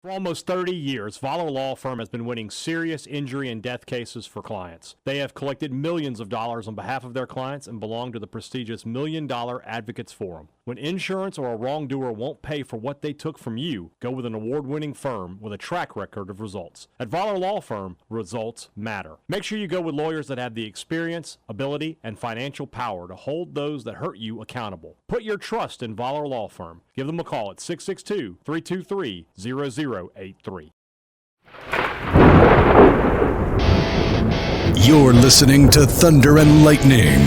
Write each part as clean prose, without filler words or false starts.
For almost 30 years, Voller Law Firm has been winning serious injury and death cases for clients. They have collected millions of dollars on behalf of their clients and belong to the prestigious $1 Million Advocates Forum. When insurance or a wrongdoer won't pay for what they took from you, go with an award-winning firm with a track record of results. At Voller Law Firm, results matter. Make sure you go with lawyers that have the experience, ability, and financial power to hold those that hurt you accountable. Put your trust in Voller Law Firm. Give them a call at 662-323-0083. You're listening to Thunder and Lightning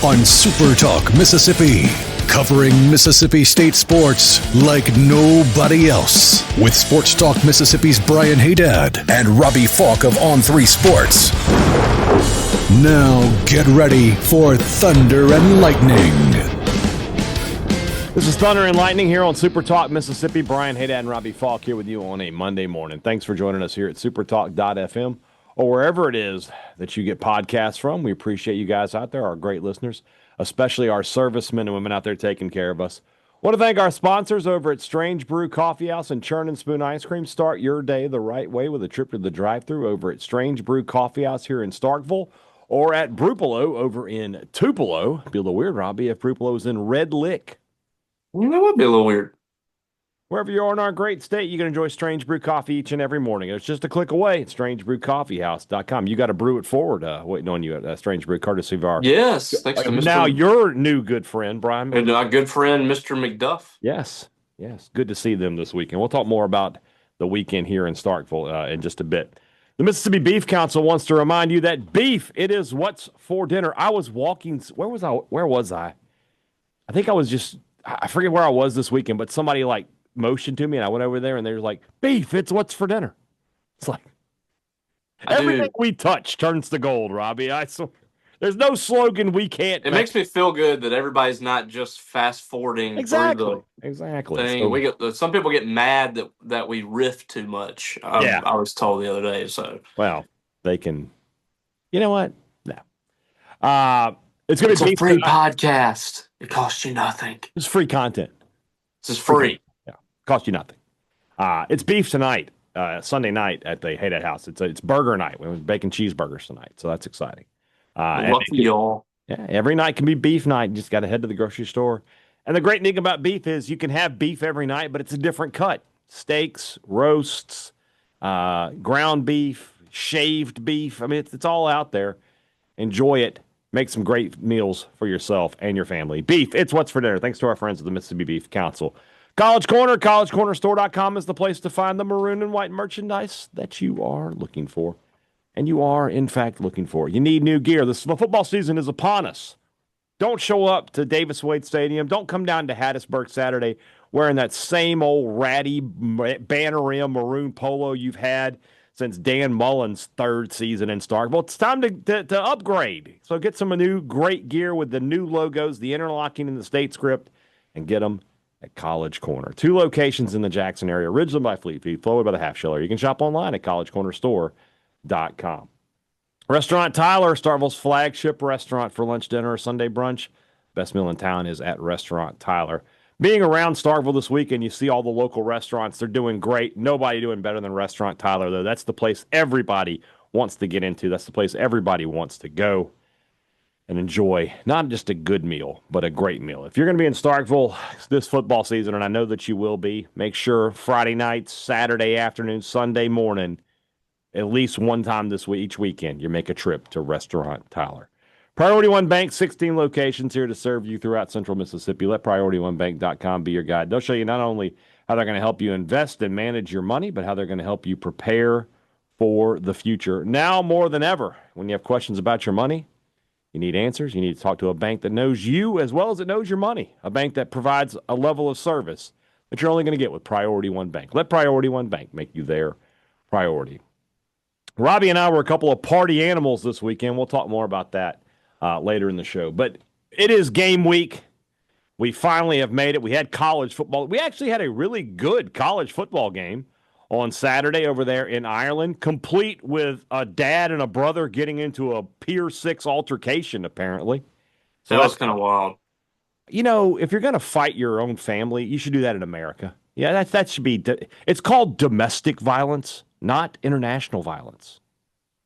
on SuperTalk Mississippi, covering Mississippi State sports like nobody else. With Sports Talk Mississippi's Brian Hadad and Robbie Faulk of On3 Sports. Now get ready for Thunder and Lightning. This is Thunder and Lightning here on SuperTalk Mississippi. Brian Hadad and Robbie Faulk here with you on a Monday morning. Thanks for joining us here at supertalk.fm or wherever it is that you get podcasts from. We appreciate you guys out there, our great listeners, especially our servicemen and women out there taking care of us. Want to thank our sponsors over at Strange Brew Coffee House and Churn and Spoon Ice Cream. Start your day the right way with a trip to the drive-thru over at Strange Brew Coffee House here in Starkville or at Brupolo over in Tupelo. It'd be a little weird, Robbie, if Brupolo is in Red Lick. Well, that would be a little weird. Wherever you are in our great state, you can enjoy Strange Brew Coffee each and every morning. It's just a click away at strangebrewcoffeehouse.com. You got to brew it forward waiting on you at Strange Brew, courtesy of our... Yes, thanks to Mr. Now, your new good friend, Brian. And our good friend, Mr. McDuff. Yes. Good to see them this weekend. We'll talk more about the weekend here in Starkville in just a bit. The Mississippi Beef Council wants to remind you that beef, it is what's for dinner. I was walking... Where was I? I think I was just... I forget where I was this weekend, but somebody like motioned to me and I went over there and they were like, beef, it's what's for dinner. It's like everything we touch turns to gold, Robbie. There's no slogan we can't. It makes me feel good that everybody's not just fast forwarding through the thing. So, some people get mad that we riff too much. I was told the other day. So they can. You know what? No. It's going to be a free podcast. It costs you nothing. It's free content. This is free. Yeah, costs you nothing. It's beef tonight, Sunday night at the Hadad House. It's burger night. We're baking cheeseburgers tonight, so that's exciting. Lucky y'all. Yeah, every night can be beef night. You just got to head to the grocery store. And the great thing about beef is you can have beef every night, but it's a different cut. Steaks, roasts, ground beef, shaved beef. I mean, it's all out there. Enjoy it. Make some great meals for yourself and your family. Beef, it's what's for dinner. Thanks to our friends at the Mississippi Beef Council. College Corner, collegecornerstore.com is the place to find the maroon and white merchandise that you are looking for. And you are, in fact, looking for. You need new gear. The football season is upon us. Don't show up to Davis Wade Stadium. Don't come down to Hattiesburg Saturday wearing that same old ratty banner rim maroon polo you've had since Dan Mullen's third season in Starkville. It's time to upgrade. So get some new great gear with the new logos, the interlocking and the state script, and get them at College Corner. 2 locations in the Jackson area, Ridgeland by Fleet Feet, Flowwood by the Half Shell. You can shop online at collegecornerstore.com. Restaurant Tyler, Starkville's flagship restaurant for lunch, dinner, or Sunday brunch. Best meal in town is at Restaurant Tyler. Being around Starkville this weekend, you see all the local restaurants. They're doing great. Nobody doing better than Restaurant Tyler, though. That's the place everybody wants to get into. That's the place everybody wants to go and enjoy not just a good meal, but a great meal. If you're going to be in Starkville this football season, and I know that you will be, make sure Friday nights, Saturday afternoon, Sunday morning, at least one time this week, each weekend, you make a trip to Restaurant Tyler. Priority One Bank, 16 locations here to serve you throughout central Mississippi. Let PriorityOneBank.com be your guide. They'll show you not only how they're going to help you invest and manage your money, but how they're going to help you prepare for the future. Now more than ever, when you have questions about your money, you need answers. You need to talk to a bank that knows you as well as it knows your money, a bank that provides a level of service that you're only going to get with Priority One Bank. Let Priority One Bank make you their priority. Robbie and I were a couple of party animals this weekend. We'll talk more about that later in the show. But it is game week. We finally have made it. We had college football. We actually had a really good college football game on Saturday over there in Ireland, complete with a dad and a brother getting into a Pier 6 altercation, apparently. So that was kind of wild. You know, if you're going to fight your own family, you should do that in America. Yeah, that should be. It's called domestic violence, not international violence.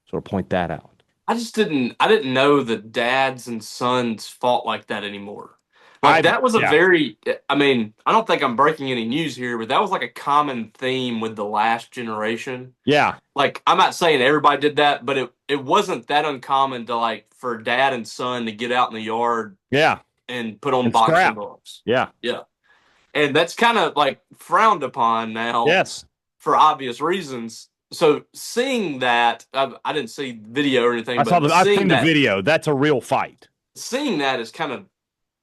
Sort of point that out. I didn't know that dads and sons fought like that anymore. Like that was a very, I mean, I don't think I'm breaking any news here, but that was like a common theme with the last generation. Yeah. Like, I'm not saying everybody did that, but it wasn't that uncommon to like for dad and son to get out in the yard. Yeah. And put on boxing gloves. Yeah. Yeah. And that's kind of like frowned upon now. Yes. For obvious reasons. So seeing that, I didn't see video or anything. I've seen the video. That's a real fight. Seeing that is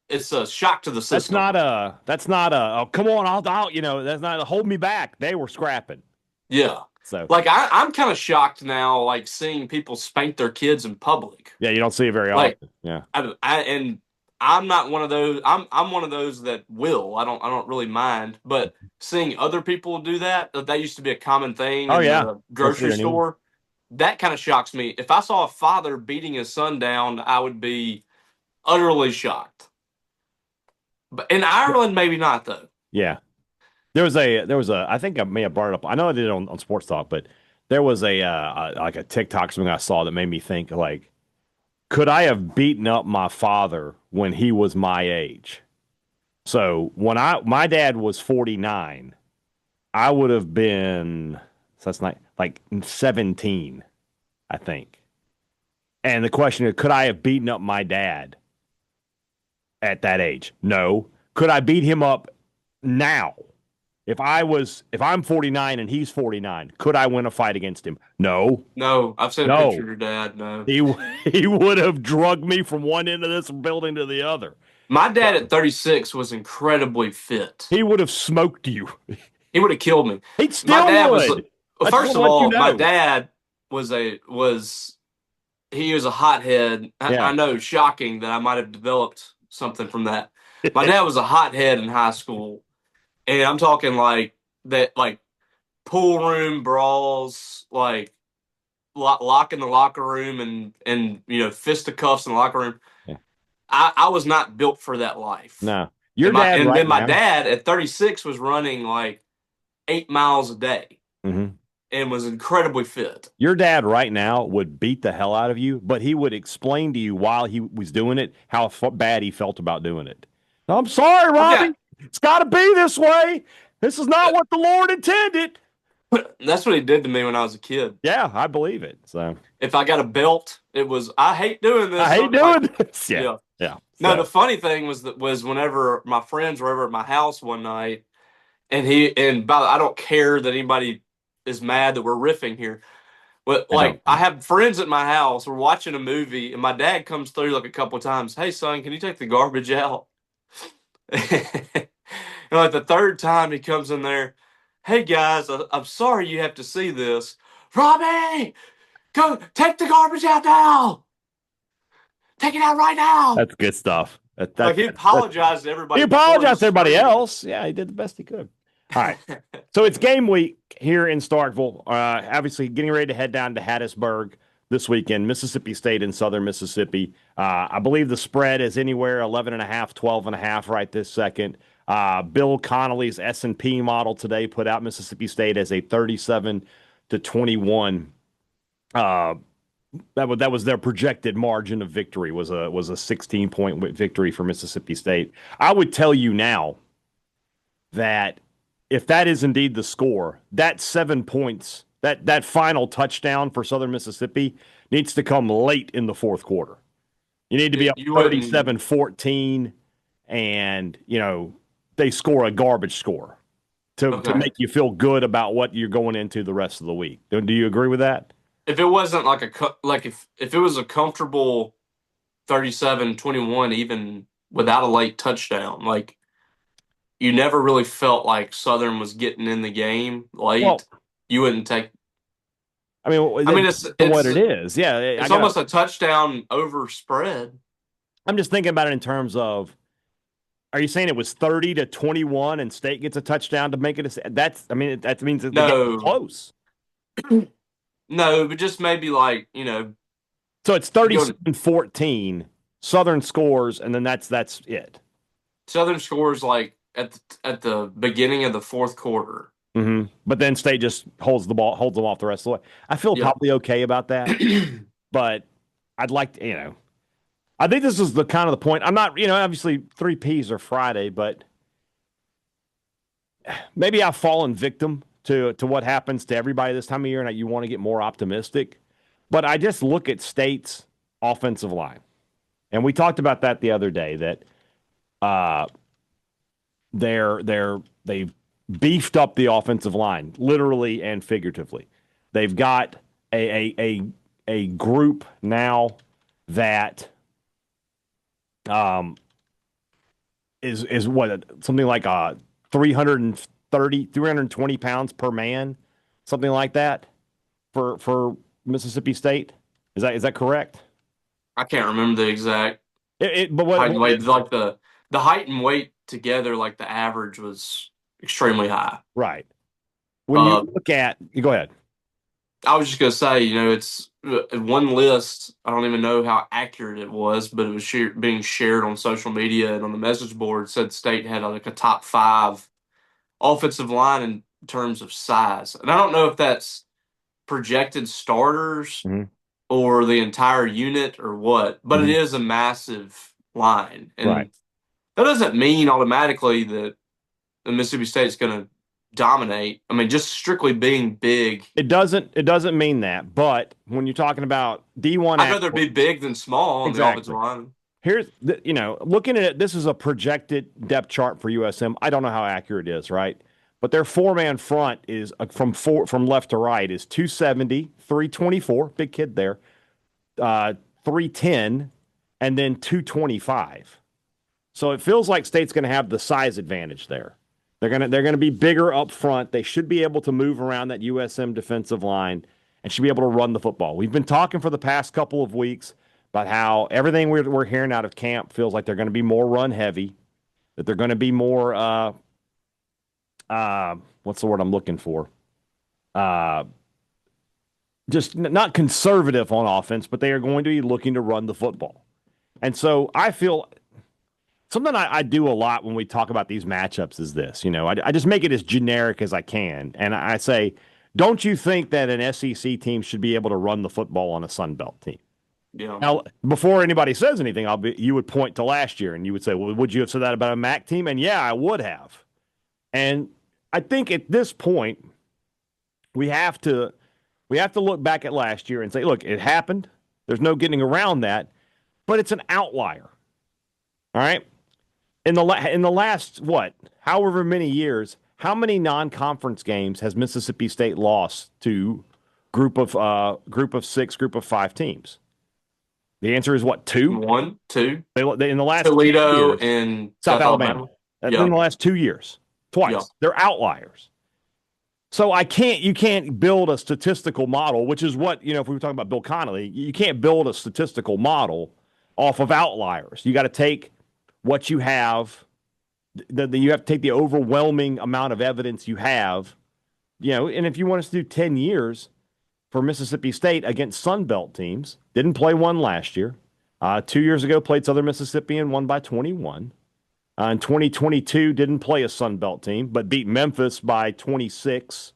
it's a shock to the system. That's not a oh, come on, I'll that's not a hold me back. They were scrapping. Yeah. So like I'm kind of shocked now, like seeing people spank their kids in public. Yeah, you don't see it very often. Yeah. And I'm not one of those. I'm one of those that will. I don't really mind. But seeing other people do that used to be a common thing in the grocery store. That kind of shocks me. If I saw a father beating his son down, I would be utterly shocked. But in Ireland, maybe not though. Yeah. There was a I think I may have brought it up. I know I did it on Sports Talk, but there was a like a TikTok something I saw that made me think like, could I have beaten up my father when he was my age? So when my dad was 49, I would have been, so that's not like 17, I think. And the question is, could I have beaten up my dad at that age? No. Could I beat him up now? If I'm 49 and he's 49, could I win a fight against him? No. No. I've seen a picture of your dad. No. He would have drugged me from one end of this building to the other. My dad at 36 was incredibly fit. He would have smoked you. He would have killed me. He still would. First of all, my dad he was a hothead. I know, shocking that I might have developed something from that. My dad was a hothead in high school. And I'm talking like that, like pool room brawls, like lock in the locker room and fisticuffs in the locker room. Yeah. I was not built for that life. No. Then my dad at 36 was running like 8 miles a day and was incredibly fit. Your dad right now would beat the hell out of you, but he would explain to you while he was doing it how bad he felt about doing it. I'm sorry, Robbie. Okay. It's got to be this way. This is not what the Lord intended. That's what he did to me when I was a kid. Yeah, I believe it. So if I got a belt, it was, I hate doing this. I hate doing this. Yeah. No, the funny thing was whenever my friends were over at my house one night, and I don't care that anybody is mad that we're riffing here, but like I have friends at my house. We're watching a movie, and my dad comes through like a couple of times. Hey, son, can you take the garbage out? And like the third time he comes in there, hey guys, I'm sorry you have to see this. Robbie, go take the garbage out now. Take it out right now. That's good stuff. Like he apologized to everybody. He apologized to everybody else. Yeah, he did the best he could. All right. So it's game week here in Starkville. Obviously getting ready to head down to Hattiesburg this weekend, Mississippi State and Southern Mississippi. I believe the spread is anywhere 11.5, 12.5 right this second. Bill Connolly's S&P model today put out Mississippi State as a 37-21. That was their projected margin of victory. Was a 16-point victory for Mississippi State. I would tell you now that if that is indeed the score, that 7 points. That final touchdown for Southern Mississippi needs to come late in the fourth quarter. You need to be up 37-14, and they score a garbage score to make you feel good about what you're going into the rest of the week. Do you agree with that? If it wasn't if it was a comfortable 37-21, even without a late touchdown, like you never really felt like Southern was getting in the game late. Well, you wouldn't take. I mean, it's what it is. Yeah, it's almost a touchdown over spread. I'm just thinking about it in terms of. Are you saying it was 30-21 and State gets a touchdown to make it? That means that the game was close. No, but just maybe like So it's 37-14. Southern scores, and then that's it. Southern scores like at the beginning of the fourth quarter. Mm-hmm. But then State just holds them off the rest of the way. I feel probably okay about that, but I'd like to, I think this is the kind of the point. I'm not, obviously 3 Ps are Friday, but maybe I've fallen victim to what happens to everybody this time of year, and you want to get more optimistic. But I just look at State's offensive line, and we talked about that the other day. That they've beefed up the offensive line, literally and figuratively. They've got a group now that is what, something like 320 pounds per man, something like that for Mississippi State. Is that correct? I can't remember the exact but what height and weight. Like the height and weight together, like the average was extremely high. Right. When you look at, go ahead. I was just gonna say, it's one list. I don't even know how accurate it was, but it was being shared on social media and on the message board. Said State had like a top 5 offensive line in terms of size, and I don't know if that's projected starters or the entire unit or what, but it is a massive line, and that doesn't mean automatically that the Mississippi State is going to dominate. I mean, just strictly being big. It doesn't mean that, but when you're talking about D1, I'd rather be big than small on the offensive line. Here's looking at it, this is a projected depth chart for USM. I don't know how accurate it is, right? But their 4-man front is from left to right is 270, 324, big kid there, 310, and then 225. So it feels like State's going to have the size advantage there. They're gonna be bigger up front. They should be able to move around that USM defensive line and should be able to run the football. We've been talking for the past couple of weeks about how everything we're hearing out of camp feels like they're going to be more run heavy, that they're going to be more what's the word I'm looking for? Just not conservative on offense, but they are going to be looking to run the football. And so I feel something I do a lot when we talk about these matchups is this. I just make it as generic as I can. And I say, don't you think that an SEC team should be able to run the football on a Sun Belt team? Yeah. Now, before anybody says anything, you would point to last year and you would say, well, would you have said that about a MAC team? And yeah, I would have. And I think at this point, we have to look back at last year and say, look, it happened. There's no getting around that, but it's an outlier. All right. In the last, however many years, how many non-conference games has Mississippi State lost to group of 6, group of 5 teams? The answer is what, 2? 1, 2. They in the last Toledo 2 years, and South Alabama. In the last 2 years, twice. Yeah. They're outliers. So you can't build a statistical model, which is what, if we were talking about Bill Connolly, you can't build a statistical model off of outliers. You got to take what you have, you have to take the overwhelming amount of evidence you have, and if you want us to do 10 years for Mississippi State against Sun Belt teams, didn't play one last year. 2 years ago, played Southern Mississippi and won by 21. In 2022, didn't play a Sun Belt team, but beat Memphis by 26,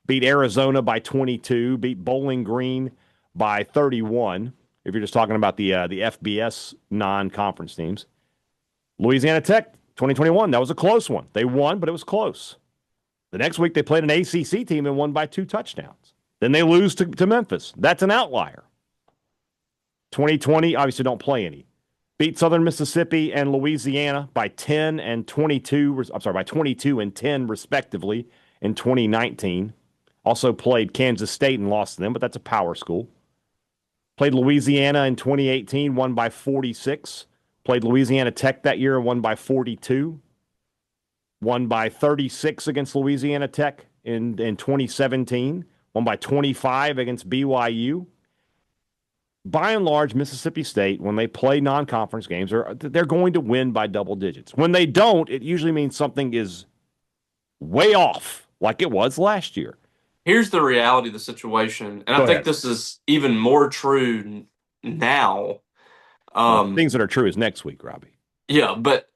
beat Arizona by 22, beat Bowling Green by 31, if you're just talking about the FBS non-conference teams. Louisiana Tech, 2021, that was a close one. They won, but it was close. The next week, they played an ACC team and won by 2 touchdowns. Then they lose to Memphis. That's an outlier. 2020, obviously don't play any. Beat Southern Mississippi and Louisiana by 10 and 22. By 22 and 10 respectively in 2019. Also played Kansas State and lost to them, but that's a power school. Played Louisiana in 2018, won by 46. Played Louisiana Tech that year and won by 42. Won by 36 against Louisiana Tech in 2017. Won by 25 against BYU. By and large, Mississippi State, when they play non-conference games, they're going to win by double digits. When they don't, it usually means something is way off, like it was last year. Here's the reality of the situation, and I think this is even more true now. Things that are true is next week, Robbie. Yeah, but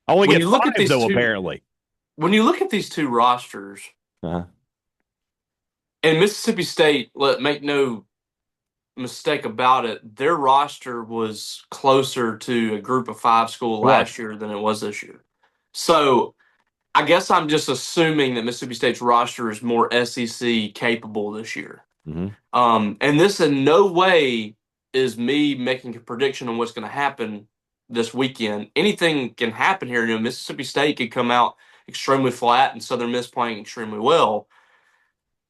I only when get you look at 5, these though, two, apparently. when you look at these two rosters, Uh-huh. and Mississippi State, make no mistake about it, their roster was closer to a Group of 5 school last year than it was this year. So I guess I'm just assuming that Mississippi State's roster is more SEC capable this year. Mm-hmm. And this in no way is me making a prediction on what's going to happen this weekend. Anything can happen here. Mississippi State could come out extremely flat and Southern Miss playing extremely well.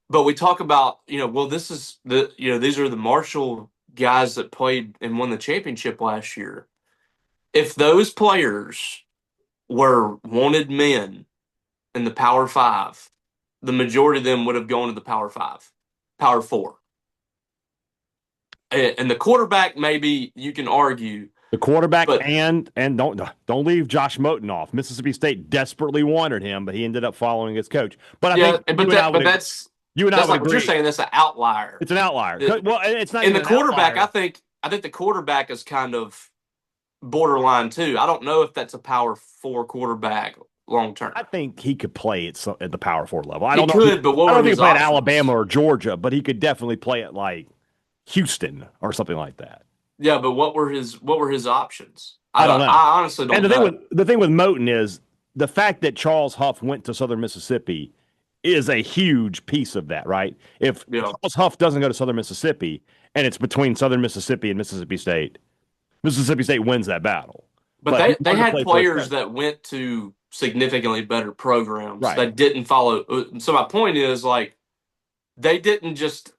But we talk about, this is these are the Marshall guys that played and won the championship last year. If those players were wanted men in the Power 5, the majority of them would have gone to the Power 5, Power 4. And the quarterback, maybe you can argue. The quarterback, and don't leave Josh Moten off. Mississippi State desperately wanted him, but he ended up following his coach. But I think that's not what you're saying. That's an outlier. It's an outlier. Well, it's not in even the quarterback. Outlier. I think the quarterback is kind of borderline too. I don't know if that's a Power 4 quarterback long term. I think he could play at the Power 4 level. I don't know. But what I don't think he could play at Alabama or Georgia, but he could definitely play at like Houston or something like that. Yeah, but what were his options? I don't know. I honestly don't know. And the thing with Moten is the fact that Charles Huff went to Southern Mississippi is a huge piece of that, right? If Charles Huff doesn't go to Southern Mississippi and it's between Southern Mississippi and Mississippi State wins that battle. But they had players that went to significantly better programs that didn't follow. So my point is, like, they didn't just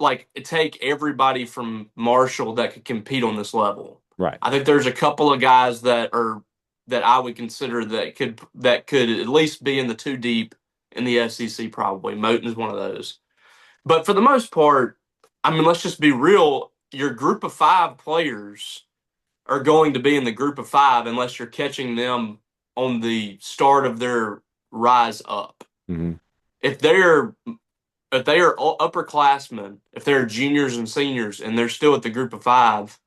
take everybody from Marshall that could compete on this level. Right. I think there's a couple of guys that I would consider that could at least be in the 2 deep in the SEC. Probably Moten is one of those. But for the most part, I mean, let's just be real. Your Group of 5 players are going to be in the Group of 5 unless you're catching them on the start of their rise up. Mm-hmm. If they are upperclassmen, if they're juniors and seniors, and they're still at the Group of 5,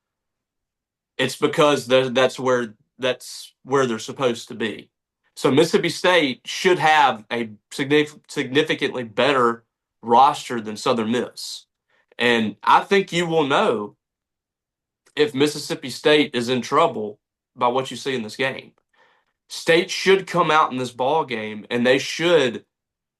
it's because that's where they're supposed to be. So Mississippi State should have a significantly better roster than Southern Miss, and I think you will know if Mississippi State is in trouble by what you see in this game. State should come out in this ball game, and they should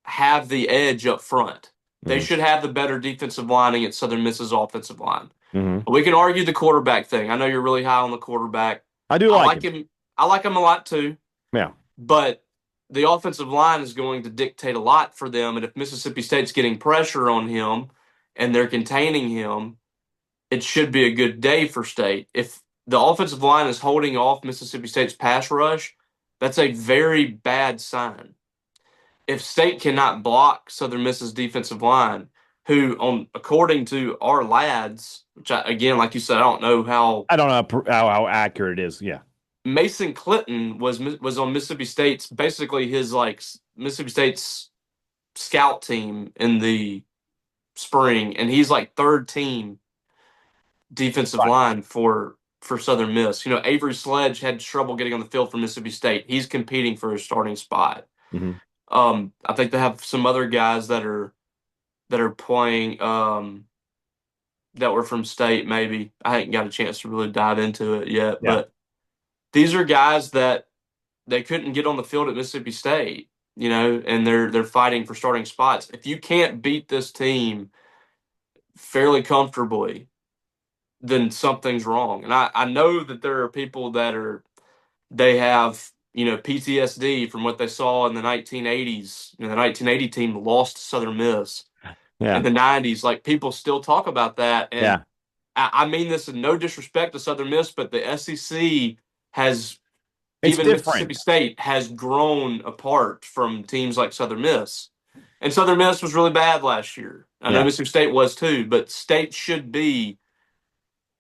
have the edge up front. They should have the better defensive line against Southern Miss's offensive line. Mm-hmm. We can argue the quarterback thing. I know you're really high on the quarterback. I like him. I like him a lot too. Yeah. But the offensive line is going to dictate a lot for them. And if Mississippi State's getting pressure on him and they're containing him, it should be a good day for State. If the offensive line is holding off Mississippi State's pass rush, that's a very bad sign. If State cannot block Southern Miss's defensive line, who, according to our lads, which again, like you said, I don't know how accurate it is. Yeah, Mason Clinton was on Mississippi State's Mississippi State's scout team in the spring, and he's like 3rd team defensive line for Southern Miss. Avery Sledge had trouble getting on the field for Mississippi State. He's competing for a starting spot. Mm-hmm. I think they have some other guys that are playing that were from State. Maybe I haven't got a chance to really dive into it yet, but these are guys that they couldn't get on the field at Mississippi State, and they're fighting for starting spots. If you can't beat this team fairly comfortably, then something's wrong. And I know that there are people that they have PTSD from what they saw in the 1980s. The 1980 team lost to Southern Miss. In the 90s. Like, people still talk about that. And I mean this in no disrespect to Southern Miss, but the SEC has, Mississippi State has grown apart from teams like Southern Miss. And Southern Miss was really bad last year. I know Mississippi State was too, but State should be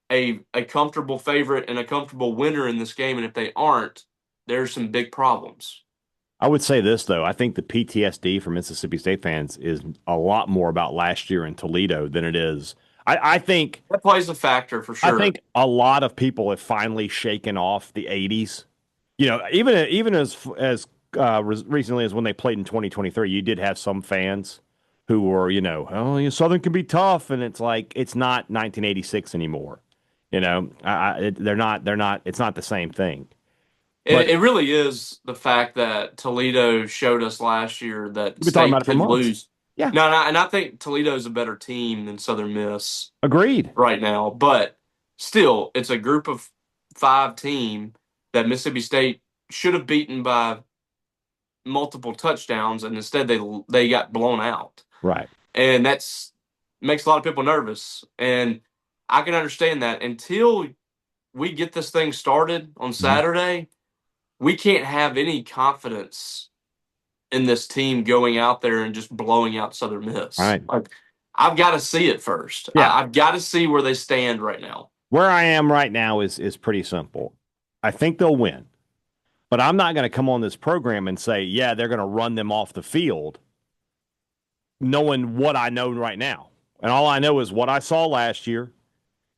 a comfortable favorite and a comfortable winner in this game. And if they aren't, there's some big problems. I would say this, though. I think the PTSD for Mississippi State fans is a lot more about last year in Toledo than it is. I think that plays a factor for sure. I think a lot of people have finally shaken off the 80s Even as recently as when they played in 2023, you did have some fans who were, Southern can be tough, and it's like it's not 1986 anymore. They're not. It's not the same thing. But It really is the fact that Toledo showed us last year that we've been talking State about it for could months. lose. Yeah, No, and I think Toledo's a better team than Southern Miss agreed. right now. But still, it's a group of 5 team that Mississippi State should have beaten by multiple touchdowns, and instead they got blown out. Right. And that's makes a lot of people nervous. And I can understand that until we get this thing started on Saturday, we can't have any confidence in this team going out there and just blowing out Southern Miss. Right. Like, I've got to see it first. Yeah. I've got to see where they stand right now. Where I am right now is pretty simple. I think they'll win. But I'm not going to come on this program and say, yeah, they're going to run them off the field, knowing what I know right now. And all I know is what I saw last year,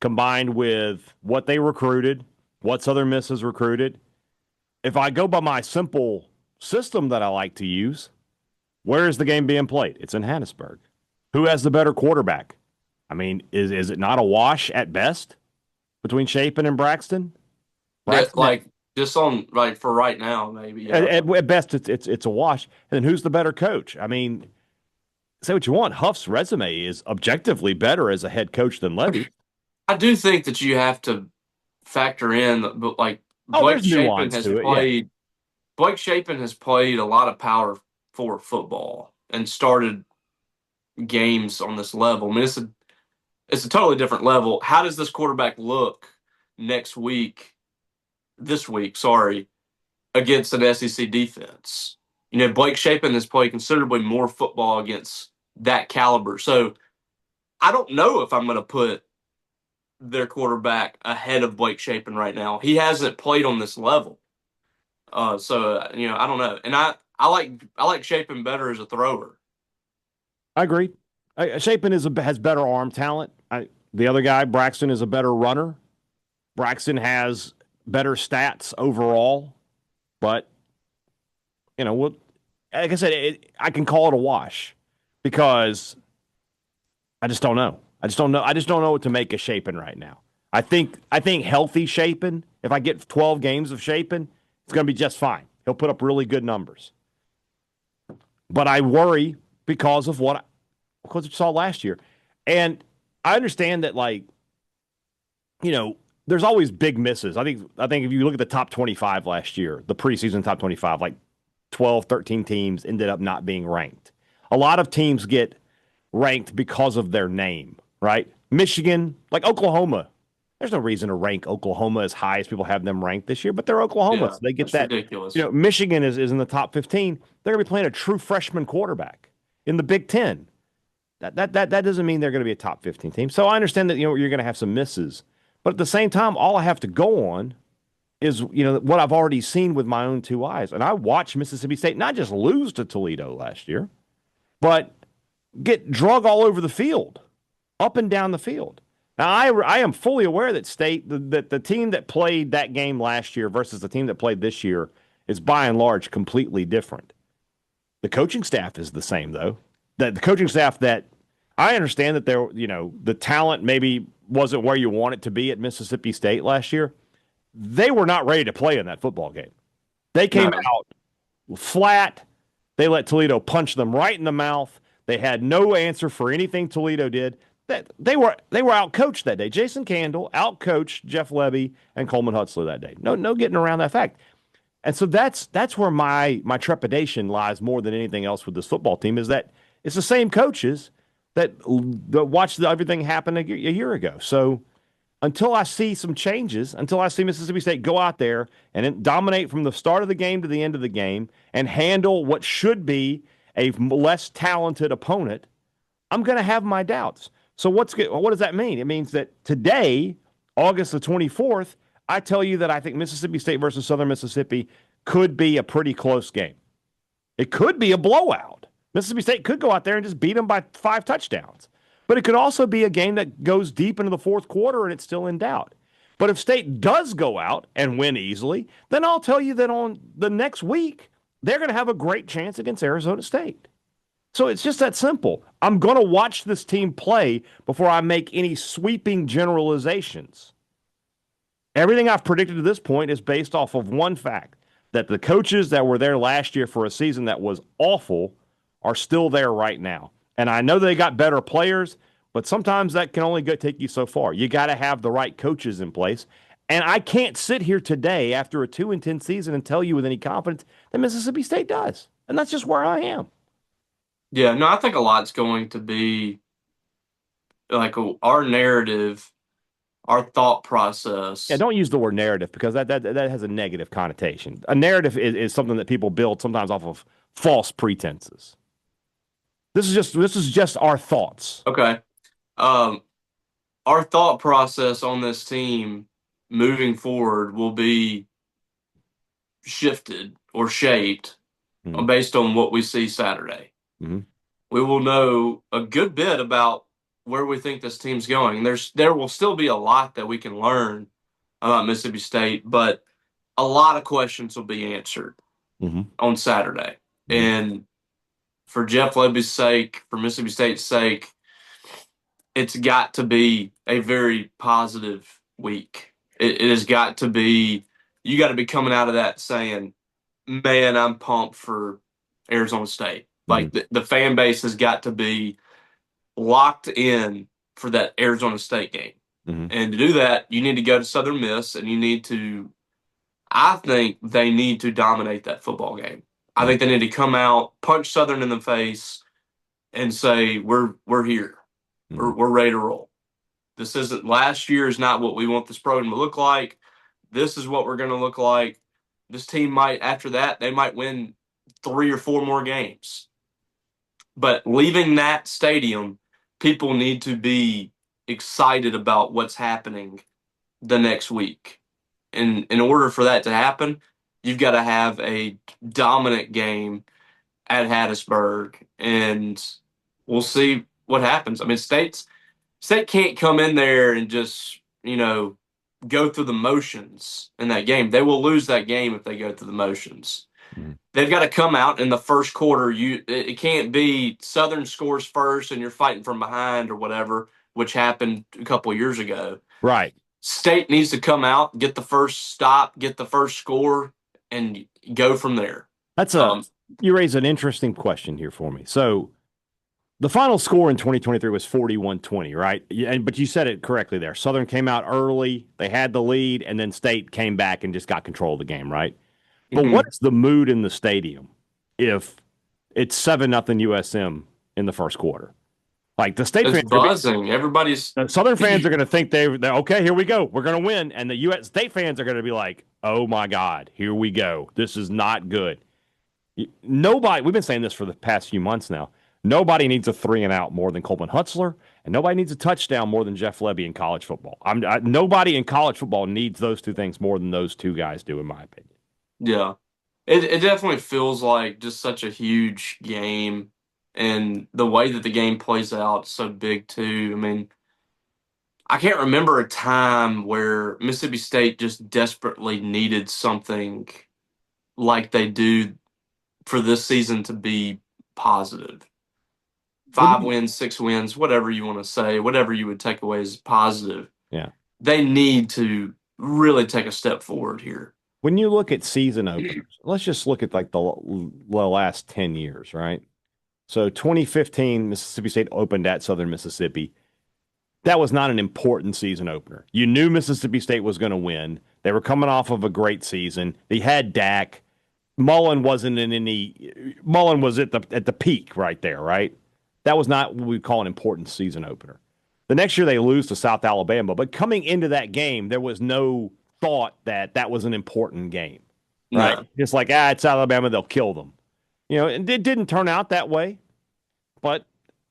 combined with what they recruited, what Southern Miss has recruited. If I go by my simple system that I like to use, where is the game being played? It's in Hattiesburg. Who has the better quarterback? I mean, is it not a wash at best between Chapin and Braxton? Just on for right now, maybe. Yeah. At best, it's a wash. And then who's the better coach? I mean, say what you want. Huff's resume is objectively better as a head coach than Levy. I do think that you have to factor in, Blake Shapen has played. Yeah. Blake Shapen has played a lot of Power 4 football and started games on this level. I mean, it's a totally different level. How does this quarterback look this week, against an SEC defense? Blake Shapen has played considerably more football against that caliber. So I don't know if I'm going to put their quarterback ahead of Blake Shapen right now. He hasn't played on this level. I don't know. And I like Shapen better as a thrower. I agree. Shapen has better arm talent. The other guy, Braxton, is a better runner. Braxton has better stats overall, but like I said, I can call it a wash because I just don't know. I just don't know what to make of Shapen right now. I think healthy Shapen, if I get 12 games of Shapen, it's going to be just fine. He'll put up really good numbers. But I worry because of what we saw last year. And I understand that, there's always big misses. I think if you look at the top 25 last year, the preseason top 25, 12, 13 teams ended up not being ranked. A lot of teams get ranked because of their name, right? Michigan, Oklahoma. There's no reason to rank Oklahoma as high as people have them ranked this year, but they're Oklahoma. Yeah, so they get that. Ridiculous. Michigan is in the top 15. They're going to be playing a true freshman quarterback in the Big Ten. That doesn't mean they're going to be a top 15 team. So I understand that you're going to have some misses. But at the same time, all I have to go on is, what I've already seen with my own 2 eyes. And I watched Mississippi State not just lose to Toledo last year, but get drug all over the field, up and down the field. Now, I am fully aware that that the team that played that game last year versus the team that played this year is by and large completely different. The coaching staff is the same, though. The coaching staff that I understand that the talent maybe wasn't where you want it to be at Mississippi State last year. They were not ready to play in that football game. They came out flat. They let Toledo punch them right in the mouth. They had no answer for anything Toledo did. They were outcoached that day. Jason Candle outcoached Jeff Levy and Coleman Hutzler that day. No getting around that fact. And so that's where my trepidation lies more than anything else with this football team, is that it's the same coaches that watched everything happen a year ago. So until I see some changes, until I see Mississippi State go out there and dominate from the start of the game to the end of the game and handle what should be a less talented opponent, I'm going to have my doubts. So what does that mean? It means that today, August the 24th, I tell you that I think Mississippi State versus Southern Mississippi could be a pretty close game. It could be a blowout. Mississippi State could go out there and just beat them by 5 touchdowns. But it could also be a game that goes deep into the fourth quarter and it's still in doubt. But if State does go out and win easily, then I'll tell you that on the next week, they're going to have a great chance against Arizona State. So it's just that simple. I'm going to watch this team play before I make any sweeping generalizations. Everything I've predicted to this point is based off of one fact, that the coaches that were there last year for a season that was awful are still there right now. And I know they got better players, but sometimes that can only take you so far. You got to have the right coaches in place. And I can't sit here today after a 2-10 season and tell you with any confidence that Mississippi State does. And that's just where I am. Yeah, no, I think a lot's going to be like our narrative, our thought process. Yeah, don't use the word narrative because that has a negative connotation. A narrative is something that people build sometimes off of false pretenses. This is just our thoughts. Okay. Our thought process on this team moving forward will be shifted or shaped based on what we see Saturday. Mm-hmm. We will know a good bit about where we think this team's going. There will still be a lot that we can learn about Mississippi State, but a lot of questions will be answered on Saturday. Mm-hmm. And for Jeff Lebby's sake, for Mississippi State's sake, it's got to be a very positive week. It has got to be, you got to be coming out of that saying, man, I'm pumped for Arizona State. Like the fan base has got to be locked in for that Arizona State game. Mm-hmm. And to do that, you need to go to Southern Miss and I think they need to dominate that football game. I think they need to come out, punch Southern in the face, and say, we're here. Mm-hmm. We're ready to roll. This isn't, last year is not what we want this program to look like. This is what we're going to look like. This team might, after that, they might win 3 or 4 more games. But leaving that stadium, people need to be excited about what's happening the next week. And in order for that to happen, you've got to have a dominant game at Hattiesburg, and we'll see what happens. I mean, State can't come in there and just, go through the motions in that game. They will lose that game if they go through the motions. Mm-hmm. They've got to come out in the first quarter. It can't be Southern scores first and you're fighting from behind or whatever, which happened a couple of years ago. Right. State needs to come out, get the first stop, get the first score, and go from there. You raise an interesting question here for me. So the final score in 2023 was 41-20, right? But you said it correctly there. Southern came out early, they had the lead, and then State came back and just got control of the game, right? But what's the mood in the stadium if it's 7-0 USM in the first quarter? Like the State fans buzzing. The Southern fans are going to think they're okay. Here we go. We're going to win, and the U.S. State fans are going to be like, "Oh my God, here we go. This is not good." Nobody. We've been saying this for the past few months now. Nobody needs a 3-and-out more than Coleman Hutzler, and nobody needs a touchdown more than Jeff Lebby in college football. Nobody in college football needs those two things more than those two guys do, in my opinion. Yeah, it definitely feels like just such a huge game, and the way that the game plays out is so big too. I mean, I can't remember a time where Mississippi State just desperately needed something like they do for this season to be positive. 5 wins, 6 wins, whatever you want to say, whatever you would take away as positive. Yeah. They need to really take a step forward here. When you look at season openers, let's just look at like the last 10 years, right? So 2015, Mississippi State opened at Southern Mississippi. That was not an important season opener. You knew Mississippi State was going to win. They were coming off of a great season. They had Dak. Mullen was at the peak right there, right? That was not what we call an important season opener. The next year they lose to South Alabama, but coming into that game, there was no thought that was an important game, right? No. Just like, it's Alabama, they'll kill them. And it didn't turn out that way, but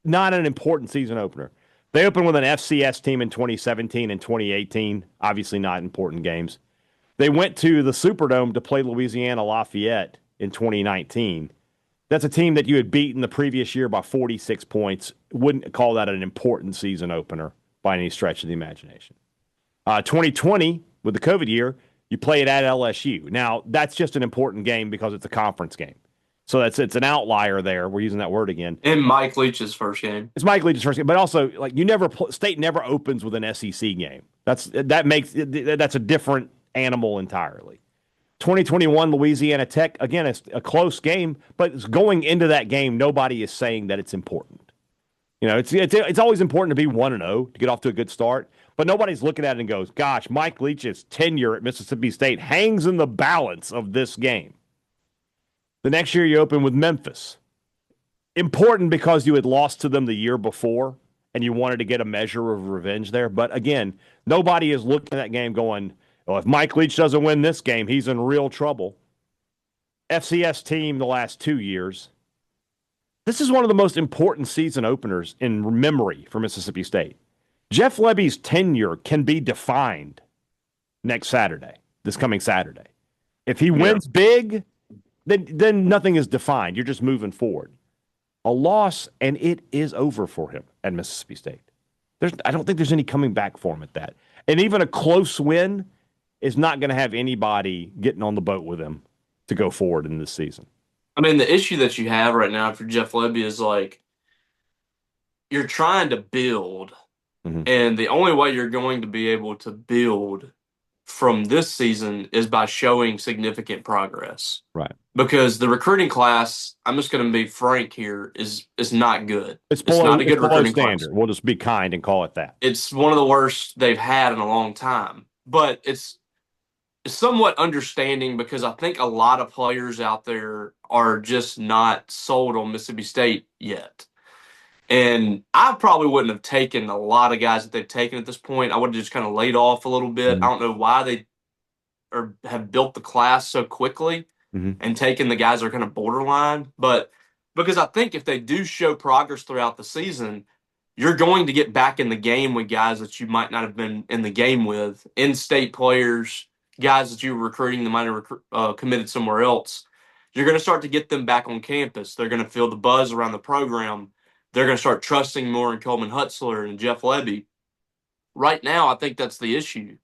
not an important season opener. They opened with an FCS team in 2017 and 2018, obviously not important games. They went to the Superdome to play Louisiana Lafayette in 2019. That's a team that you had beaten the previous year by 46 points. Wouldn't call that an important season opener by any stretch of the imagination. 2020, with the COVID year, you play it at LSU. Now, that's just an important game because it's a conference game. So it's an outlier there. We're using that word again. And Mike Leach's first game. It's Mike Leach's first game, but also like State never opens with an SEC game. That's a different animal entirely. 2021 Louisiana Tech, again, it's a close game, but it's going into that game, nobody is saying that it's important. It's always important to be 1-0 to get off to a good start, but nobody's looking at it and goes, gosh, Mike Leach's tenure at Mississippi State hangs in the balance of this game. The next year you open with Memphis. Important because you had lost to them the year before and you wanted to get a measure of revenge there. But again, nobody is looking at that game going, well, if Mike Leach doesn't win this game, he's in real trouble. FCS team the last 2 years. This is one of the most important season openers in memory for Mississippi State. Jeff Lebby's tenure can be defined this coming Saturday. If he wins big, then nothing is defined. You're just moving forward. A loss, and it is over for him at Mississippi State. I don't think there's any coming back for him at that. And even a close win is not going to have anybody getting on the boat with him to go forward in this season. I mean, the issue that you have right now for Jeff Lebby is like you're trying to build, and the only way you're going to be able to build from this season is by showing significant progress. Right. Because the recruiting class, I'm just going to be frank here, is not good. It's not a good recruiting class. We'll just be kind and call it that. It's one of the worst they've had in a long time. But it's somewhat understanding because I think a lot of players out there are just not sold on Mississippi State yet. And I probably wouldn't have taken a lot of guys that they've taken at this point. I would have just kind of laid off a little bit. I don't know why they have built the class so quickly and taken the guys that are kind of borderline. But because I think if they do show progress throughout the season, you're going to get back in the game with guys that you might not have been in the game with, in-state players, guys that you were recruiting that might have committed somewhere else. You're going to start to get them back on campus. They're going to feel the buzz around the program. They're going to start trusting more in Coleman Hutzler and Jeff Lebby. Right now, I think that's the issue,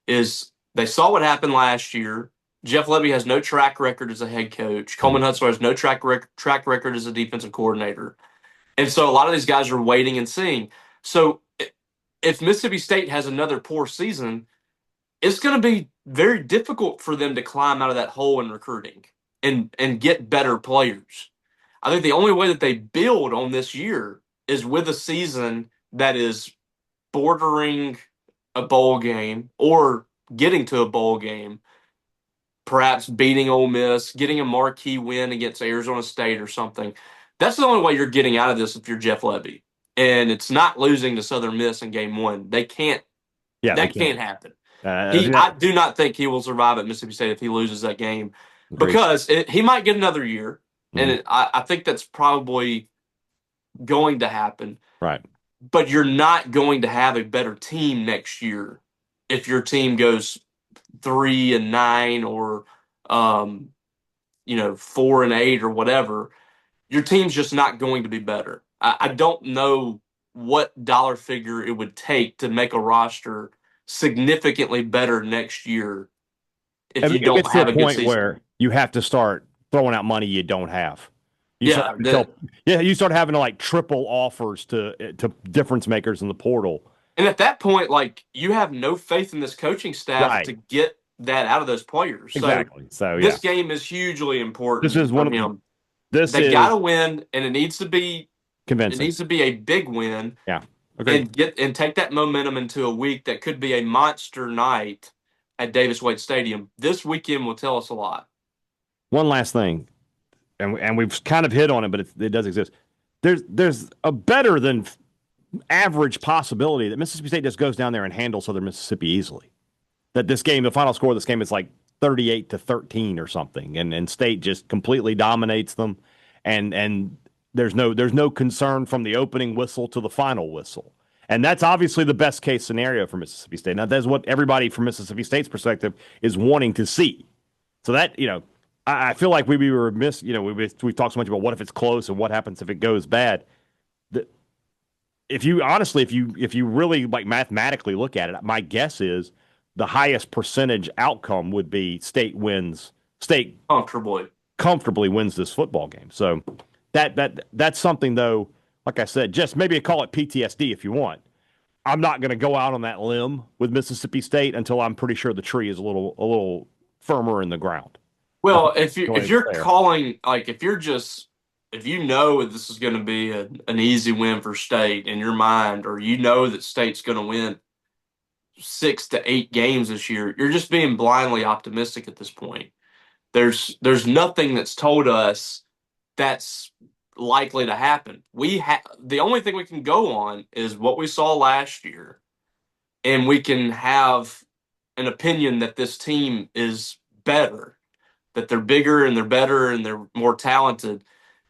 is they saw what happened last year. Jeff Lebby has no track record as a head coach. Coleman Hutzler has no track record as a defensive coordinator. And so a lot of these guys are waiting and seeing. So if Mississippi State has another poor season, it's going to be very difficult for them to climb out of that hole in recruiting and get better players. I think the only way that they build on this year is with a season that is bordering a bowl game or getting to a bowl game, perhaps beating Ole Miss, getting a marquee win against Arizona State or something. That's the only way you're getting out of this if you're Jeff Lebby. And it's not losing to Southern Miss in game one. They can't. Yeah, that can't happen. I do not think he will survive at Mississippi State if he loses that game. Agreed. Because he might get another year. And I think that's probably going to happen. Right. But you're not going to have a better team next year if your team goes 3-9 or 4-8 or whatever. Your team's just not going to be better. I don't know what dollar figure it would take to make a roster significantly better next year if you don't have a good season. Where you have to start throwing out money you don't have. You start having to like triple offers to difference makers in the portal. And at that point, like, you have no faith in this coaching staff to get that out of those players. Exactly. So this game is hugely important. This is one of them. They got to win, and it needs to be convincing. It needs to be a big win. Yeah. Okay. And take that momentum into a week that could be a monster night at Davis Wade Stadium. This weekend will tell us a lot. One last thing, and we've kind of hit on it, but it does exist. There's a better than average possibility that Mississippi State just goes down there and handles Southern Mississippi easily. That this game, the final score of this game is like 38-13 or something, and State just completely dominates them, and there's no concern from the opening whistle to the final whistle. And that's obviously the best case scenario for Mississippi State. Now, that's what everybody from Mississippi State's perspective is wanting to see. So that, I feel like we'd be remiss, we've talked so much about what if it's close and what happens if it goes bad. if you really like mathematically look at it, my guess is the highest percentage outcome would be state comfortably wins this football game. So that's something though, like I said, just maybe call it PTSD if you want. I'm not going to go out on that limb with Mississippi State until I'm pretty sure the tree is a little firmer in the ground. Well, if you're calling, like, if you know this is going to be an easy win for State in your mind, or you know that State's going to win 6 to 8 games this year, you're just being blindly optimistic at this point. There's nothing that's told us that's likely to happen. The only thing we can go on is what we saw last year, and we can have an opinion that this team is better, that they're bigger and they're better and they're more talented.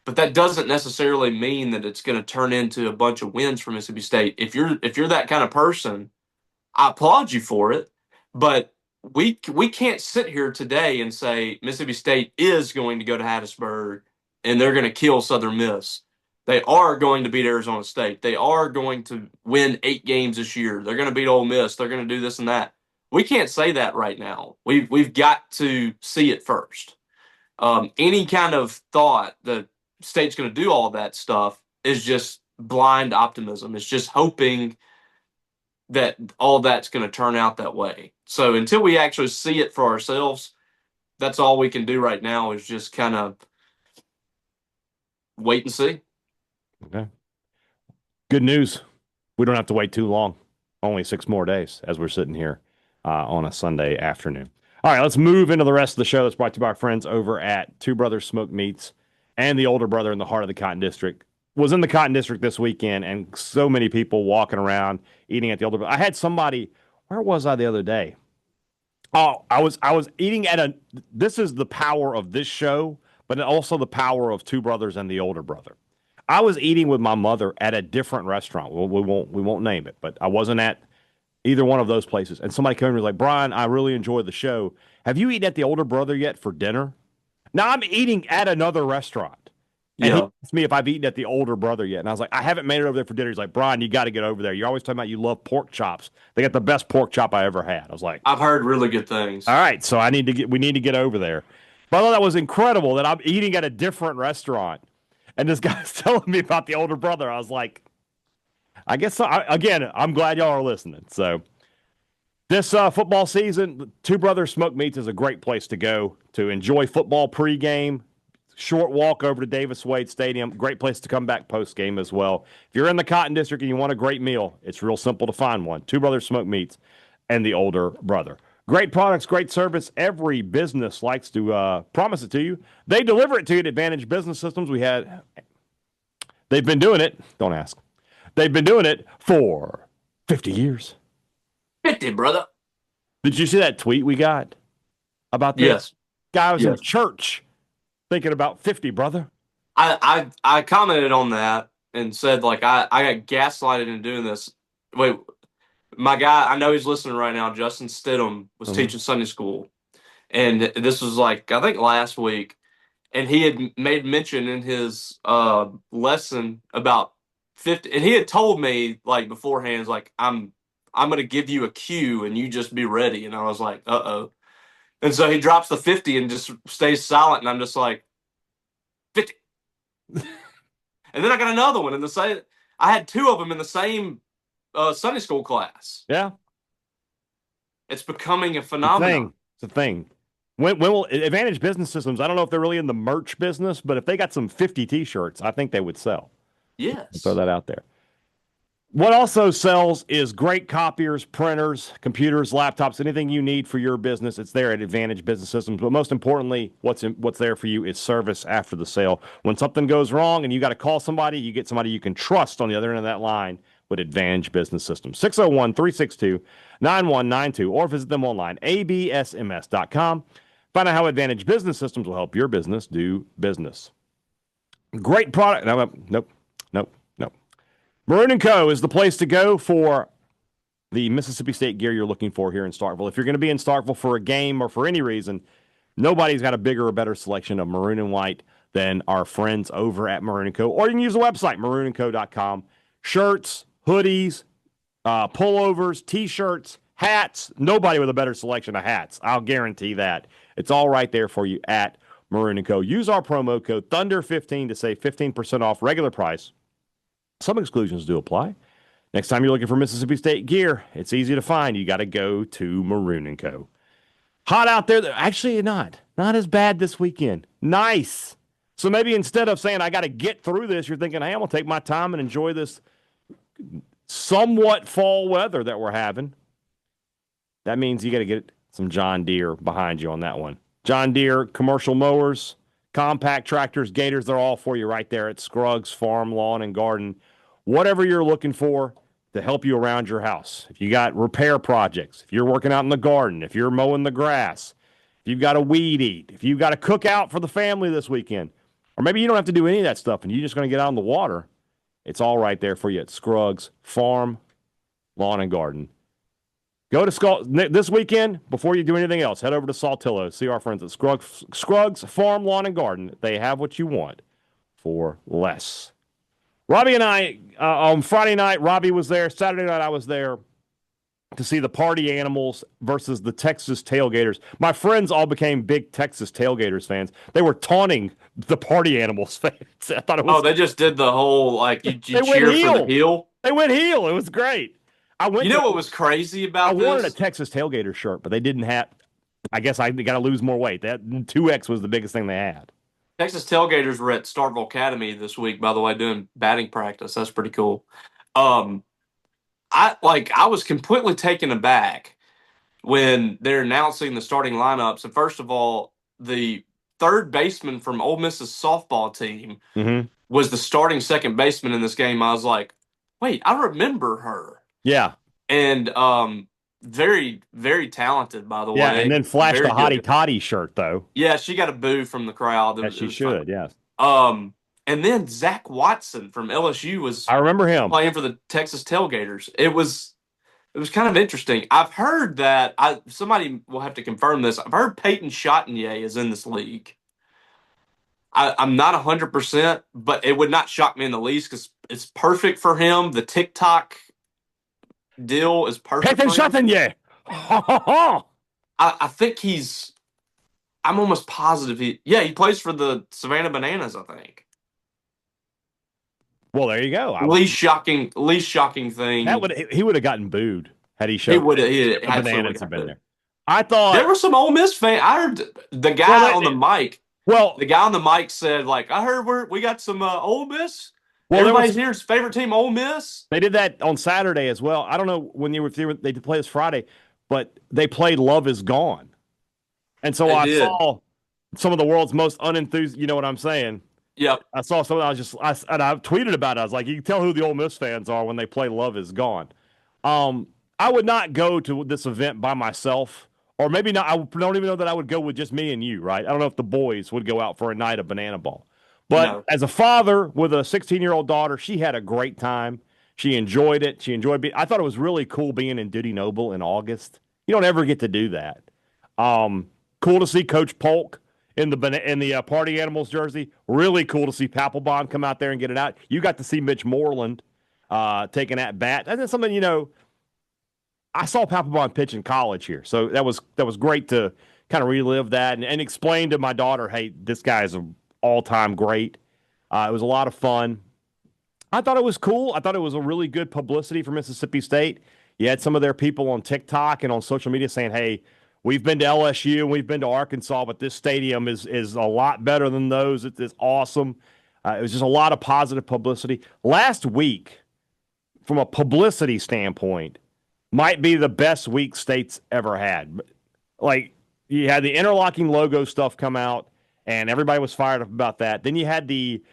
But that doesn't necessarily mean that it's going to turn into a bunch of wins for Mississippi State. If you're that kind of person, I applaud you for it. But we can't sit here today and say Mississippi State is going to go to Hattiesburg and they're going to kill Southern Miss. They are going to beat Arizona State. They are going to win 8 games this year. They're going to beat Ole Miss. They're going to do this and that. We can't say that right now. We've got to see it first. Any kind of thought that State's going to do all of that stuff is just blind optimism. It's just hoping that all that's going to turn out that way. So until we actually see it for ourselves, that's all we can do right now is just kind of wait and see. Okay. Good news. We don't have to wait too long. Only 6 more days as we're sitting here on a Sunday afternoon. All right, let's move into the rest of the show. That's brought to you by our friends over at Two Brothers Smoked Meats and the older brother in the heart of the Cotton District. Was in the Cotton District this weekend, and so many people walking around eating at the older brother. I had somebody, where was I the other day? Oh, I was eating at this is the power of this show, but also the power of Two Brothers and the older brother. I was eating with my mother at a different restaurant. Well, we won't name it, but I wasn't at either one of those places. And somebody came and was like, Brian, I really enjoyed the show. Have you eaten at the older brother yet for dinner? Now I'm eating at another restaurant. And he asked me if I've eaten at the older brother yet. And I was like, I haven't made it over there for dinner. He's like, Brian, you got to get over there. You're always talking about you love pork chops. They got the best pork chop I ever had. I was like, I've heard really good things. All right. So we need to get over there. But I thought that was incredible that I'm eating at a different restaurant. And this guy's telling me about the older brother. I was like, I guess so. Again, I'm glad y'all are listening. So this football season, Two Brothers Smoked Meats is a great place to go to enjoy football pregame. Short walk over to Davis Wade Stadium. Great place to come back post-game as well. If you're in the Cotton District and you want a great meal, it's real simple to find one. Two Brothers Smoked Meats and the older brother. Great products, great service. Every business likes to promise it to you. They deliver it to you at Advantage Business Systems. They've been doing it. Don't ask. They've been doing it for 50 years. 50, brother. Did you see that tweet we got about this? Yes. Guy was in church thinking about 50, brother. I commented on that and said, like, I got gaslighted into doing this. Wait, my guy, I know he's listening right now, Justin Stidham, was teaching Sunday school. And this was, like, I think last week. And he had made mention in his lesson about 50. And he had told me, like, beforehand, like, I'm going to give you a cue and you just be ready. And I was like, uh-oh. And so he drops the 50 and just stays silent. And I'm just like, 50. And then I got another one. I had 2 of them in the same Sunday school class. Yeah. It's becoming a phenomenon. It's a thing. When will Advantage Business Systems, I don't know if they're really in the merch business, but if they got some 50 T-shirts, I think they would sell. Yes. I'll throw that out there. What also sells is great copiers, printers, computers, laptops, anything you need for your business. It's there at Advantage Business Systems. But most importantly, what's there for you is service after the sale. When something goes wrong and you got to call somebody, you get somebody you can trust on the other end of that line with Advantage Business Systems. 601-362-9192 or visit them online, absms.com. Find out how Advantage Business Systems will help your business do business. Great product. Nope. Maroon & Co. is the place to go for the Mississippi State gear you're looking for here in Starkville. If you're going to be in Starkville for a game or for any reason, nobody's got a bigger or better selection of maroon and white than our friends over at Maroon & Co. Or you can use the website, maroonandco.com. shirts, hoodies, pullovers, T-shirts, hats. Nobody with a better selection of hats. I'll guarantee that. It's all right there for you at Maroon & Co. Use our promo code Thunder15 to save 15% off regular price. Some exclusions do apply. Next time you're looking for Mississippi State gear, it's easy to find. You got to go to Maroon & Co. Hot out there. Actually, not as bad this weekend. Nice. So maybe instead of saying I got to get through this, you're thinking, hey, I'm going to take my time and enjoy this somewhat fall weather that we're having. That means you got to get some John Deere behind you on that one. John Deere commercial mowers, compact tractors, gators, they're all for you right there at Scruggs Farm, Lawn, and Garden. Whatever you're looking for to help you around your house. If you got repair projects, if you're working out in the garden, if you're mowing the grass, if you've got a weed eat, if you've got a cookout for the family this weekend, or maybe you don't have to do any of that stuff and you're just going to get out on the water, it's all right there for you at Scruggs Farm, Lawn, and Garden. Go to this weekend, before you do anything else, head over to Saltillo. See our friends at Scruggs Farm, Lawn, and Garden. They have what you want for less. Robbie and I, on Friday night, Robbie was there. Saturday night, I was there to see the Party Animals versus the Texas Tailgaters. My friends all became big Texas Tailgaters fans. They were taunting the Party Animals fans. I thought it was. Oh, they just did the whole, like, you cheer for the heel? They went heel. It was great. You know what was crazy about this? I wanted a Texas Tailgater shirt, but they didn't have. I guess I got to lose more weight. That 2X was the biggest thing they had. Texas Tailgaters were at Starkville Academy this week, by the way, doing batting practice. That's pretty cool. I was completely taken aback when they're announcing the starting lineups. And first of all, the third baseman from Ole Miss's softball team was the starting second baseman in this game. I was like, wait, I remember her. Yeah. And very, very talented, by the way. Yeah, and then flashed a Hottie Toddy shirt, though. Yeah, she got a boo from the crowd. Yeah, she should, yes. And then Zach Watson from LSU was I remember him playing for the Texas Tailgaters. It was kind of interesting. I've heard that somebody will have to confirm this. I've heard Peyton Chatagnier is in this league. I'm not 100%, but it would not shock me in the least because it's perfect for him. The TikTok deal is perfect. Peyton Chatagnier. I think I'm almost positive he plays for the Savannah Bananas, I think. Well, there you go. Least shocking thing. He would have gotten booed had he showed. He would have. Bananas have been there. I thought there were some Ole Miss fans. I heard the guy on the mic. Well, the guy on the mic said, like, I heard we got some Ole Miss. Well, everybody's here's favorite team, Ole Miss. They did that on Saturday as well. I don't know when they did play this Friday, but they played "Love Is Gone," and so I saw some of the world's most unenthused. You know what I'm saying? Yep. I saw some. I tweeted about it. I was like, you can tell who the Ole Miss fans are when they play "Love Is Gone." I would not go to this event by myself, or maybe not. I don't even know that I would go with just me and you. Right? I don't know if the boys would go out for a night of banana ball. But as a father with a 16-year-old daughter, she had a great time. She enjoyed it. I thought it was really cool being in Duty Noble in August. You don't ever get to do that. Cool to see Coach Polk in the Party Animals jersey. Really cool to see Papelbon come out there and get it out. You got to see Mitch Moreland taking that bat. And then something, I saw Papelbon pitch in college here. So that was great to kind of relive that and explain to my daughter, hey, this guy is a all-time great. It was a lot of fun. I thought it was cool. I thought it was a really good publicity for Mississippi State. You had some of their people on TikTok and on social media saying, hey, we've been to LSU and we've been to Arkansas, but this stadium is a lot better than those. It's awesome. It was just a lot of positive publicity. Last week, from a publicity standpoint, might be the best week State's ever had. Like, you had the interlocking logo stuff come out, and everybody was fired up about that. Then you had the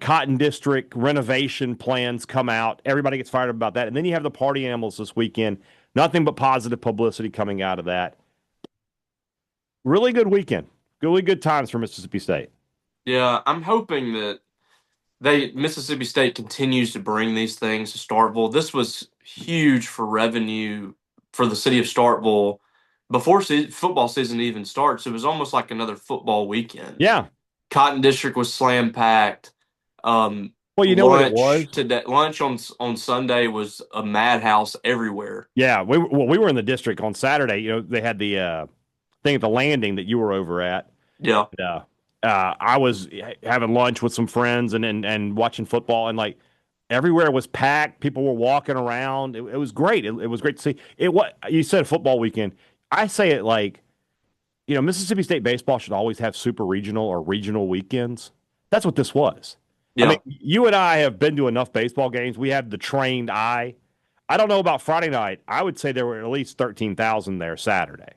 Cotton District renovation plans come out. Everybody gets fired up about that. And then you have the Party Animals this weekend. Nothing but positive publicity coming out of that. Really good weekend. Really good times for Mississippi State. Yeah, I'm hoping that Mississippi State continues to bring these things to Starkville. This was huge for revenue for the city of Starkville. Before football season even starts, it was almost like another football weekend. Yeah. Cotton District was slam-packed. Well, Well, you know what it was? Lunch on Sunday was a madhouse everywhere. Yeah, we were in the district on Saturday. You know, they had the thing at the landing that you were over at. Yeah. I was having lunch with some friends and watching football, and like everywhere was packed. People were walking around. It was great. It was great to see. What you said, football weekend. I say it like, Mississippi State baseball should always have super regional or regional weekends. That's what this was. I Yeah. mean, you and I have been to enough baseball games. We have the trained eye. I don't know about Friday night. I would say there were at least 13,000 there Saturday.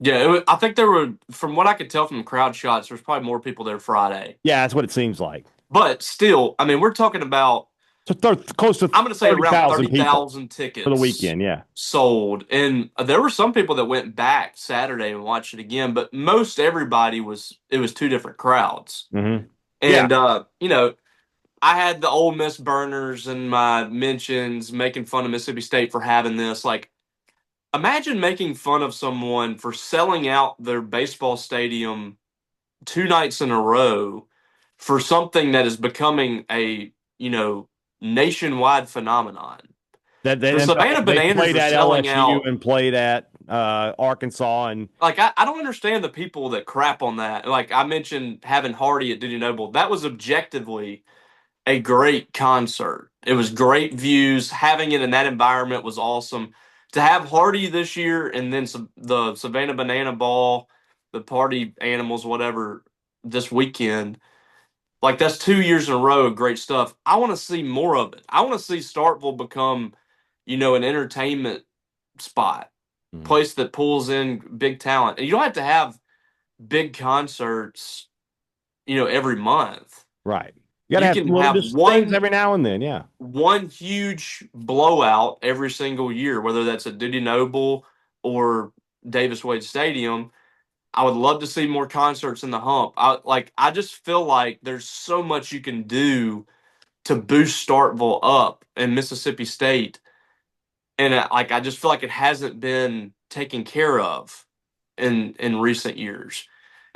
Yeah, I think there were, from what I could tell from the crowd shots, there's probably more people there Friday. Yeah, that's what it seems like. But still, I mean, we're talking about close to I'm going to say around 30,000 tickets for the weekend. Yeah, sold, and there were some people that went back Saturday and watched it again. But most everybody it was two different crowds, mm-hmm. and I had the Ole Miss burners and my mentions making fun of Mississippi State for having this. Like, imagine making fun of someone for selling out their baseball stadium 2 nights in a row for something that is becoming a nationwide phenomenon. The Savannah Bananas played at selling LSU out and played at Arkansas, and like I don't understand the people that crap on that. Like I mentioned, having Hardy at Dudy Noble, that was objectively a great concert. It was great views. Having it in that environment was awesome. To have Hardy this year and then the Savannah Banana Ball, the party animals, whatever, this weekend, like that's 2 years in a row of great stuff. I want to see more of it. I want to see Starkville become, an entertainment spot, place that pulls in big talent. And you don't have to have big concerts, every month. Right. You can have one every now and then, yeah. One huge blowout every single year, whether that's at Dudy Noble or Davis Wade Stadium. I would love to see more concerts in the Hump. I just feel like there's so much you can do to boost Starkville up in Mississippi State, and I just feel like it hasn't been taken care of in recent years.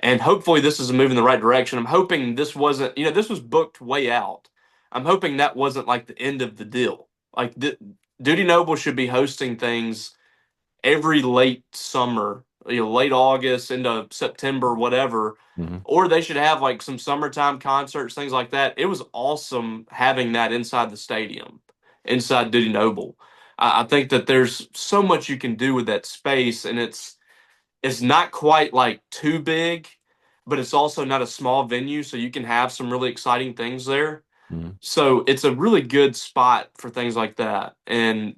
And hopefully this is a move in the right direction. I'm hoping this wasn't, this was booked way out. I'm hoping that wasn't like the end of the deal. Like Dudy Noble should be hosting things every late summer, late August into September, whatever. Mm-hmm. Or they should have like some summertime concerts, things like that. It was awesome having that inside the stadium, inside Dudy Noble. I think that there's so much you can do with that space, and it's not quite like too big, but it's also not a small venue, so you can have some really exciting things there. Mm-hmm. So it's a really good spot for things like that. And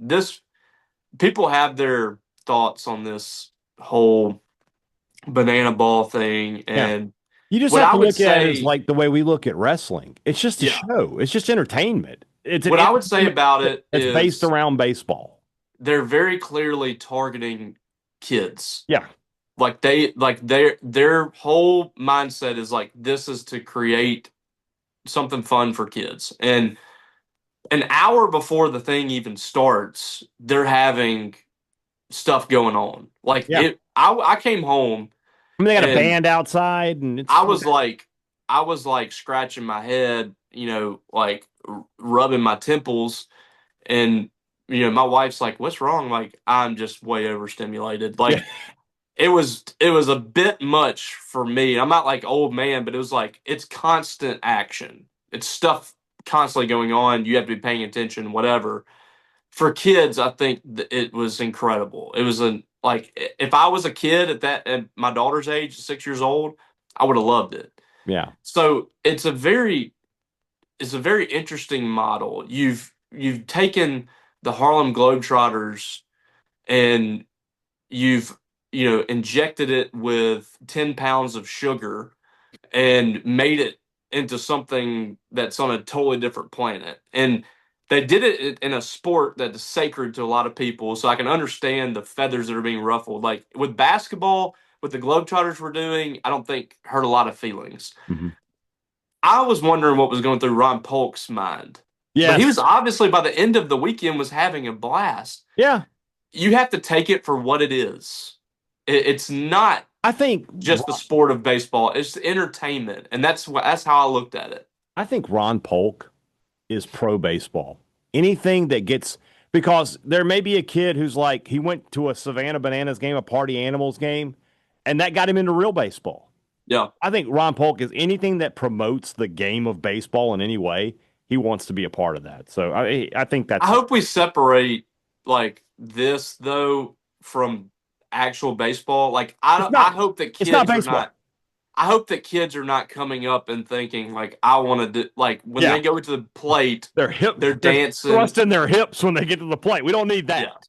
people have their thoughts on this whole banana ball thing, and you just have to look at it as like the way we look at wrestling. It's just a show. It's just entertainment. What I would say about it is it's based around baseball. They're very clearly targeting kids. Yeah. Like their whole mindset is like, this is to create something fun for kids. And an hour before the thing even starts, they're having stuff going on. Like I came home. I mean, they got a band outside, and I was like scratching my head, like rubbing my temples, and my wife's like, "What's wrong?" Like, I'm just way overstimulated. Like, it was a bit much for me. I'm not like old man, but it was like it's constant action. It's stuff constantly going on. You have to be paying attention, whatever. For kids, I think it was incredible. It was like if I was a kid at my daughter's age, 6 years old, I would have loved it. Yeah. So it's a very interesting model. You've taken the Harlem Globetrotters and you've injected it with 10 pounds of sugar and made it into something that's on a totally different planet. And they did it in a sport that is sacred to a lot of people, so I can understand the feathers that are being ruffled. Like with basketball, what the Globetrotters were doing, I don't think hurt a lot of feelings. Mm-hmm. I was wondering what was going through Ron Polk's mind. Yeah, but he was obviously, by the end of the weekend, was having a blast. Yeah. You have to take it for what it is. It's not, I think, just the sport of baseball. It's entertainment, and that's how I looked at it. I think Ron Polk is pro baseball. Anything that gets, because there may be a kid who's like, he went to a Savannah Bananas game, a Party Animals game, and that got him into real baseball. Yeah. I think Ron Polk is anything that promotes the game of baseball in any way. He wants to be a part of that. So I think that's. I hope we separate like this though from actual baseball. Like I hope that kids are not. I hope that kids are not coming up and thinking like I want to do like when they go to the plate, they're dancing, thrusting their hips when they get to the plate. We don't need that.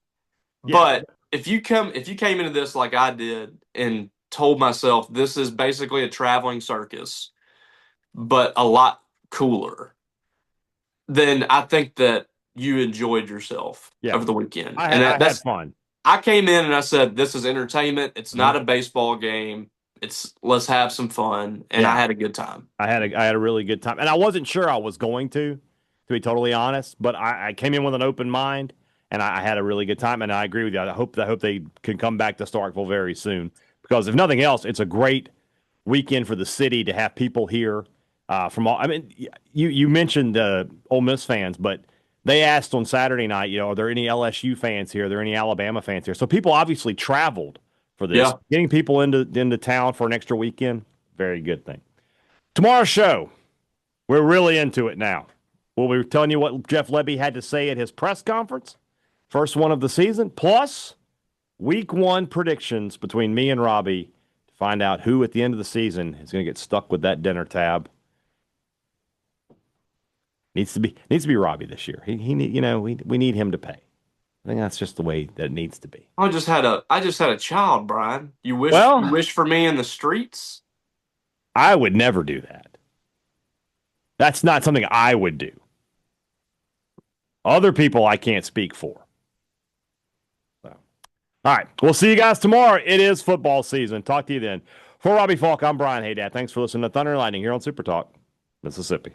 Yeah. But if you came into this like I did and told myself this is basically a traveling circus, but a lot cooler, then I think that you enjoyed yourself over the weekend. I had fun. I came in and I said, this is entertainment. It's not a baseball game. Let's have some fun. And I had a good time. I had a really good time. And I wasn't sure I was going to be totally honest, but I came in with an open mind and I had a really good time. And I agree with you. I hope they can come back to Starkville very soon, because if nothing else, it's a great weekend for the city to have people here from all. I mean, you mentioned Ole Miss fans, but they asked on Saturday night, are there any LSU fans here? Are there any Alabama fans here? So people obviously traveled for this. Yeah. Getting people into town for an extra weekend, very good thing. Tomorrow's show, we're really into it now. We'll be telling you what Jeff Lebby had to say at his press conference, first one of the season, plus week 1 predictions between me and Robbie to find out who at the end of the season is going to get stuck with that dinner tab. Needs to be Robbie this year. We need him to pay. I think that's just the way that it needs to be. I just had a child, Brian. You wish for me in the streets? I would never do that. That's not something I would do. Other people I can't speak for. So, all right. We'll see you guys tomorrow. It is football season. Talk to you then. For Robbie Faulk, I'm Brian Hadad. Thanks for listening to Thunder and Lightning here on SuperTalk, Mississippi.